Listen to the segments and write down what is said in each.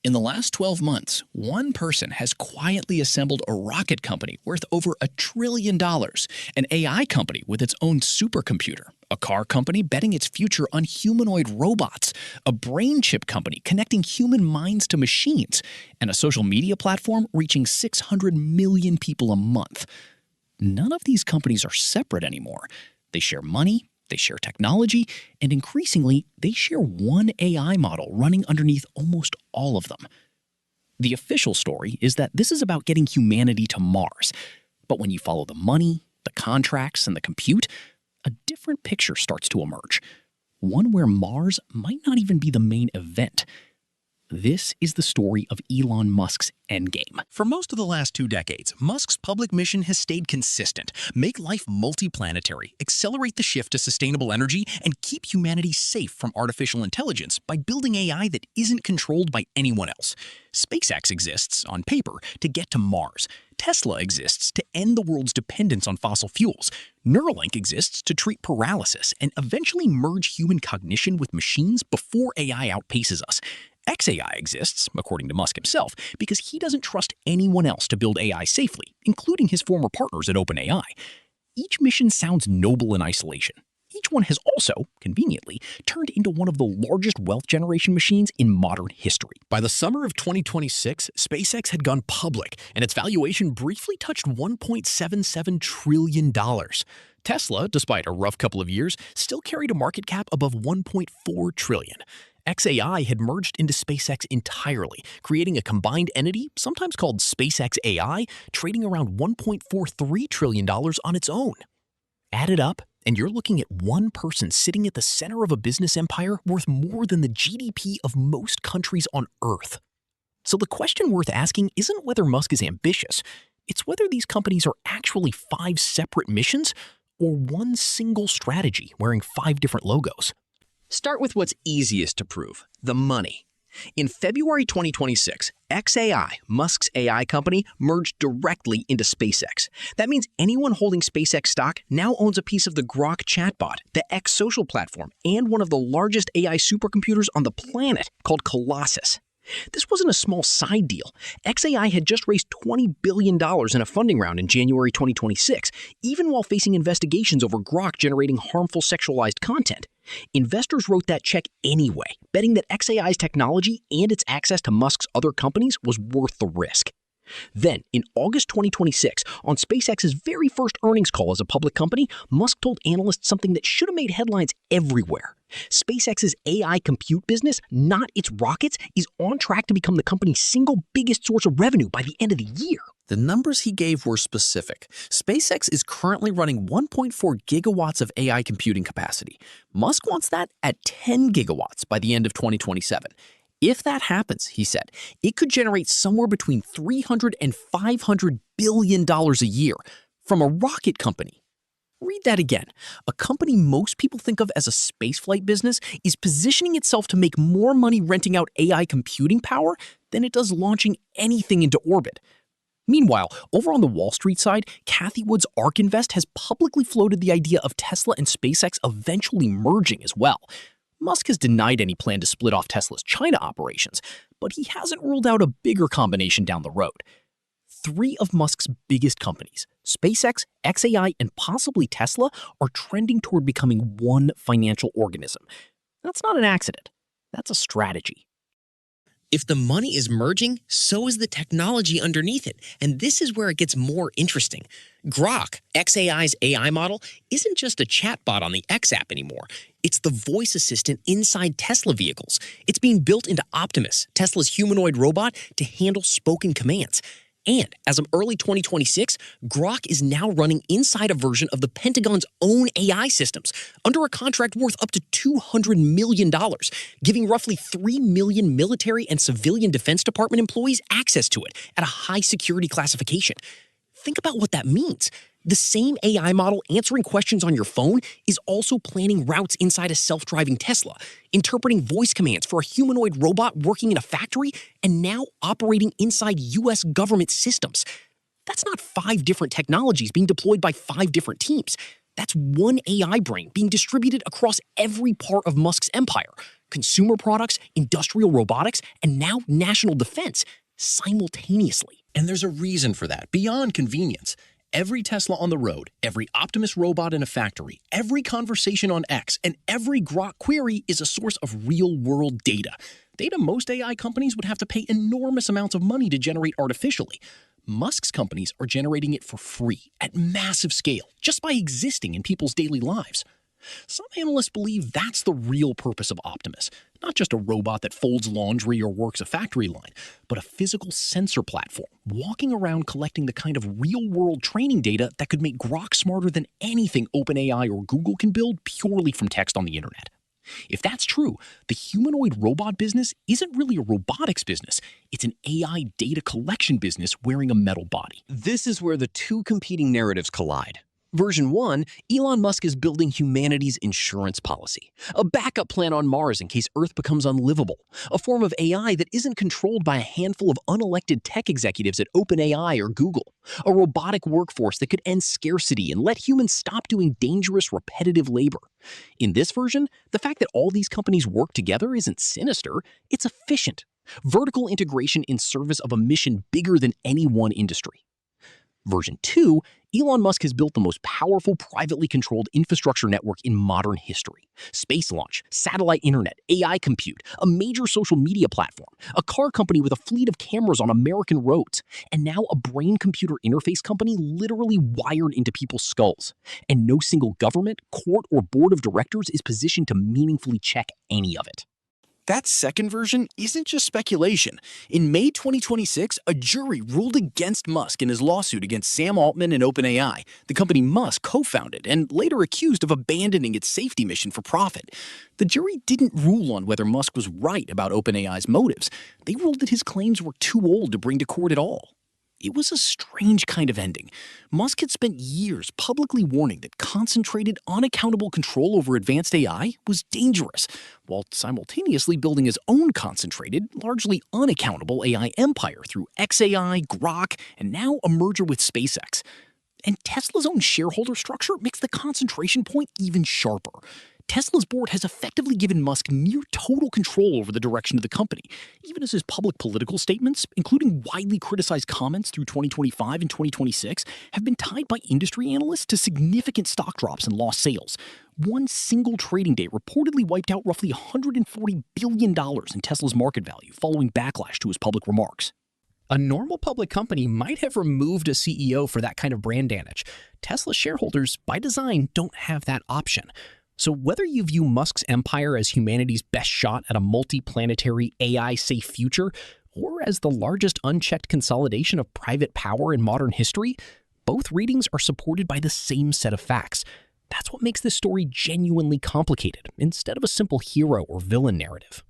In the last 12 months, one person has quietly assembled a rocket company worth over $1 trillion, an AI company with its own supercomputer, a car company betting its future on humanoid robots, a brain chip company connecting human minds to machines, and a social media platform reaching 600 million people a month. None of these companies are separate anymore. They share money, they share technology, and increasingly, they share one AI model running underneath almost all of them. The official story is that this is about getting humanity to Mars. But when you follow the money, the contracts, and the compute, a different picture starts to emerge. One where Mars might not even be the main event. This is the story of Elon Musk's Endgame. For most of the last 2 decades, Musk's public mission has stayed consistent: make life multiplanetary, accelerate the shift to sustainable energy, and keep humanity safe from artificial intelligence by building AI that isn't controlled by anyone else. SpaceX exists, on paper, to get to Mars. Tesla exists to end the world's dependence on fossil fuels. Neuralink exists to treat paralysis and eventually merge human cognition with machines before AI outpaces us. XAI exists, according to Musk himself, because he doesn't trust anyone else to build AI safely, including his former partners at OpenAI. Each mission sounds noble in isolation. Each one has also, conveniently, turned into one of the largest wealth generation machines in modern history. By the summer of 2026, SpaceX had gone public, and its valuation briefly touched $1.77 trillion. Tesla, despite a rough couple of years, still carried a market cap above $1.4 trillion. XAI had merged into SpaceX entirely, creating a combined entity, sometimes called SpaceX AI, trading around $1.43 trillion on its own. Add it up, and you're looking at one person sitting at the center of a business empire worth more than the GDP of most countries on Earth. So the question worth asking isn't whether Musk is ambitious, it's whether these companies are actually 5 separate missions or one single strategy wearing 5 different logos. Start with what's easiest to prove: the money. In February 2026, XAI, Musk's AI company, merged directly into SpaceX. That means anyone holding SpaceX stock now owns a piece of the Grok chatbot, the X social platform, and one of the largest AI supercomputers on the planet, called Colossus. This wasn't a small side deal. XAI had just raised $20 billion in a funding round in January 2026, even while facing investigations over Grok generating harmful sexualized content. Investors wrote that check anyway, betting that XAI's technology and its access to Musk's other companies was worth the risk. Then, in August 2026, on SpaceX's very first earnings call as a public company, Musk told analysts something that should have made headlines everywhere. SpaceX's AI compute business, not its rockets, is on track to become the company's single biggest source of revenue by the end of the year. The numbers he gave were specific. SpaceX is currently running 1.4 gigawatts of AI computing capacity. Musk wants that at 10 gigawatts by the end of 2027. If that happens, he said, it could generate somewhere between $300 and $500 billion a year from a rocket company. Read that again. A company most people think of as a spaceflight business is positioning itself to make more money renting out AI computing power than it does launching anything into orbit. Meanwhile, over on the Wall Street side, Cathie Wood's ARK Invest has publicly floated the idea of Tesla and SpaceX eventually merging as well. Musk has denied any plan to split off Tesla's China operations, but he hasn't ruled out a bigger combination down the road. 3 of Musk's biggest companies, SpaceX, XAI, and possibly Tesla, are trending toward becoming one financial organism. That's not an accident. That's a strategy. If the money is merging, so is the technology underneath it, and this is where it gets more interesting. Grok, XAI's AI model, isn't just a chatbot on the X app anymore. It's the voice assistant inside Tesla vehicles. It's being built into Optimus, Tesla's humanoid robot, to handle spoken commands. And as of early 2026, Grok is now running inside a version of the Pentagon's own AI systems, under a contract worth up to $200 million, giving roughly 3 million military and civilian Defense Department employees access to it at a high security classification. Think about what that means. The same AI model answering questions on your phone is also planning routes inside a self-driving Tesla, interpreting voice commands for a humanoid robot working in a factory, and now operating inside US government systems. That's not 5 different technologies being deployed by 5 different teams. That's one AI brain being distributed across every part of Musk's empire, consumer products, industrial robotics, and now national defense simultaneously. And there's a reason for that, beyond convenience. Every Tesla on the road, every Optimus robot in a factory, every conversation on X, and every Grok query is a source of real-world data. Data most AI companies would have to pay enormous amounts of money to generate artificially. Musk's companies are generating it for free, at massive scale, just by existing in people's daily lives. Some analysts believe that's the real purpose of Optimus, not just a robot that folds laundry or works a factory line, but a physical sensor platform, walking around collecting the kind of real-world training data that could make Grok smarter than anything OpenAI or Google can build purely from text on the internet. If that's true, the humanoid robot business isn't really a robotics business. It's an AI data collection business wearing a metal body. This is where the two competing narratives collide. Version 1, Elon Musk is building humanity's insurance policy, a backup plan on Mars in case Earth becomes unlivable, a form of AI that isn't controlled by a handful of unelected tech executives at OpenAI or Google, a robotic workforce that could end scarcity and let humans stop doing dangerous, repetitive labor. In this version, the fact that all these companies work together isn't sinister, it's efficient. Vertical integration in service of a mission bigger than any one industry. Version 2, Elon Musk has built the most powerful privately controlled infrastructure network in modern history. Space launch, satellite internet, AI compute, a major social media platform, a car company with a fleet of cameras on American roads, and now a brain-computer interface company literally wired into people's skulls. And no single government, court, or board of directors is positioned to meaningfully check any of it. That second version isn't just speculation. In May 2026, a jury ruled against Musk in his lawsuit against Sam Altman and OpenAI, the company Musk co-founded and later accused of abandoning its safety mission for profit. The jury didn't rule on whether Musk was right about OpenAI's motives. They ruled that his claims were too old to bring to court at all. It was a strange kind of ending. Musk had spent years publicly warning that concentrated, unaccountable control over advanced AI was dangerous, while simultaneously building his own concentrated, largely unaccountable AI empire through XAI, Grok, and now a merger with SpaceX. And Tesla's own shareholder structure makes the concentration point even sharper. Tesla's board has effectively given Musk near total control over the direction of the company, even as his public political statements, including widely criticized comments through 2025 and 2026, have been tied by industry analysts to significant stock drops and lost sales. One single trading day reportedly wiped out roughly $140 billion in Tesla's market value following backlash to his public remarks. A normal public company might have removed a CEO for that kind of brand damage. Tesla shareholders, by design, don't have that option. So whether you view Musk's empire as humanity's best shot at a multi-planetary AI-safe future, or as the largest unchecked consolidation of private power in modern history, both readings are supported by the same set of facts. That's what makes this story genuinely complicated, instead of a simple hero or villain narrative.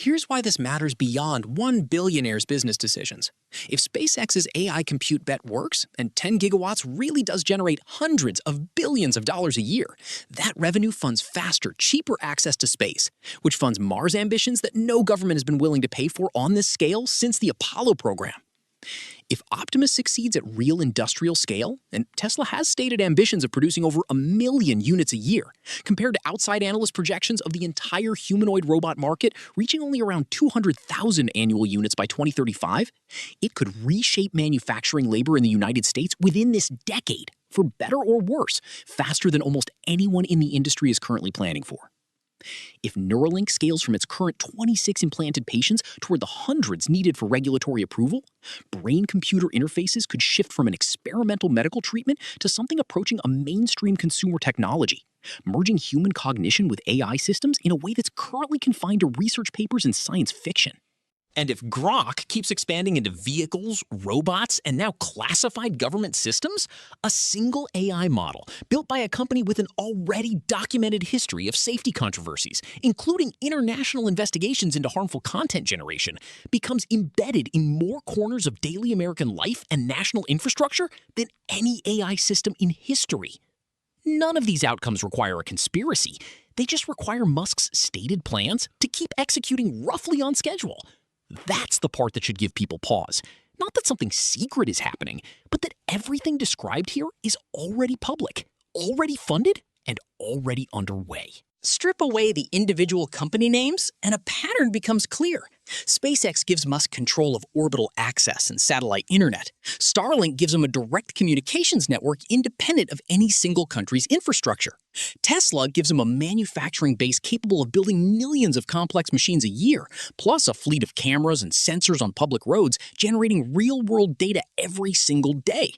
Here's why this matters beyond one billionaire's business decisions. If SpaceX's AI compute bet works, and 10 gigawatts really does generate hundreds of billions of dollars a year, that revenue funds faster, cheaper access to space, which funds Mars ambitions that no government has been willing to pay for on this scale since the Apollo program. If Optimus succeeds at real industrial scale, and Tesla has stated ambitions of producing over 1 million units a year, compared to outside analyst projections of the entire humanoid robot market reaching only around 200,000 annual units by 2035, it could reshape manufacturing labor in the United States within this decade, for better or worse, faster than almost anyone in the industry is currently planning for. If Neuralink scales from its current 26 implanted patients toward the hundreds needed for regulatory approval, brain-computer interfaces could shift from an experimental medical treatment to something approaching a mainstream consumer technology, merging human cognition with AI systems in a way that's currently confined to research papers and science fiction. And if Grok keeps expanding into vehicles, robots, and now classified government systems, a single AI model built by a company with an already documented history of safety controversies, including international investigations into harmful content generation, becomes embedded in more corners of daily American life and national infrastructure than any AI system in history. None of these outcomes require a conspiracy. They just require Musk's stated plans to keep executing roughly on schedule. That's the part that should give people pause. Not that something secret is happening, but that everything described here is already public, already funded, and already underway. Strip away the individual company names, and a pattern becomes clear. SpaceX gives Musk control of orbital access and satellite internet. Starlink gives him a direct communications network independent of any single country's infrastructure. Tesla gives him a manufacturing base capable of building millions of complex machines a year, plus a fleet of cameras and sensors on public roads generating real-world data every single day.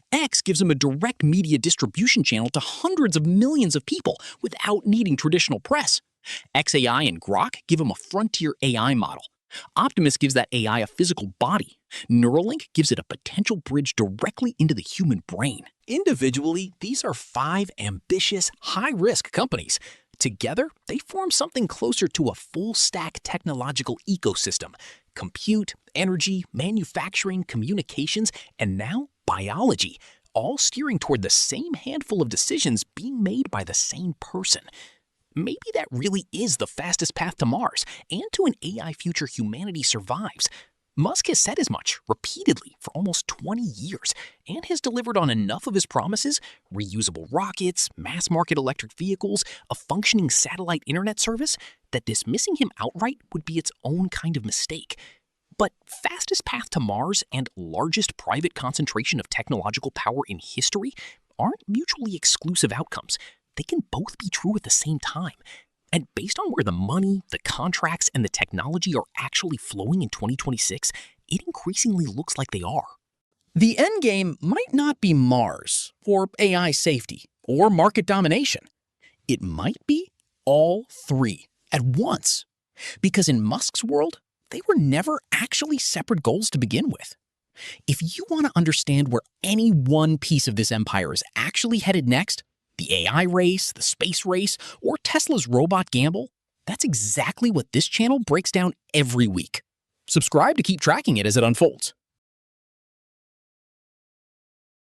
X gives him a direct media distribution channel to hundreds of millions of people without needing traditional press. XAI and Grok give him a frontier AI model. Optimus gives that AI a physical body. Neuralink gives it a potential bridge directly into the human brain. Individually, these are 5 ambitious, high-risk companies. Together, they form something closer to a full-stack technological ecosystem. Compute, energy, manufacturing, communications, and now biology, all steering toward the same handful of decisions being made by the same person. Maybe that really is the fastest path to Mars and to an AI future humanity survives. Musk has said as much repeatedly for almost 20 years and has delivered on enough of his promises: reusable rockets, mass-market electric vehicles, a functioning satellite internet service, that dismissing him outright would be its own kind of mistake. But fastest path to Mars and largest private concentration of technological power in history aren't mutually exclusive outcomes. They can both be true at the same time. And based on where the money, the contracts, and the technology are actually flowing in 2026, it increasingly looks like they are. The endgame might not be Mars, or AI safety, or market domination. It might be all three at once. Because in Musk's world, they were never actually separate goals to begin with. If you want to understand where any one piece of this empire is actually headed next, the AI race, the space race, or Tesla's robot gamble, that's exactly what this channel breaks down every week. Subscribe to keep tracking it as it unfolds.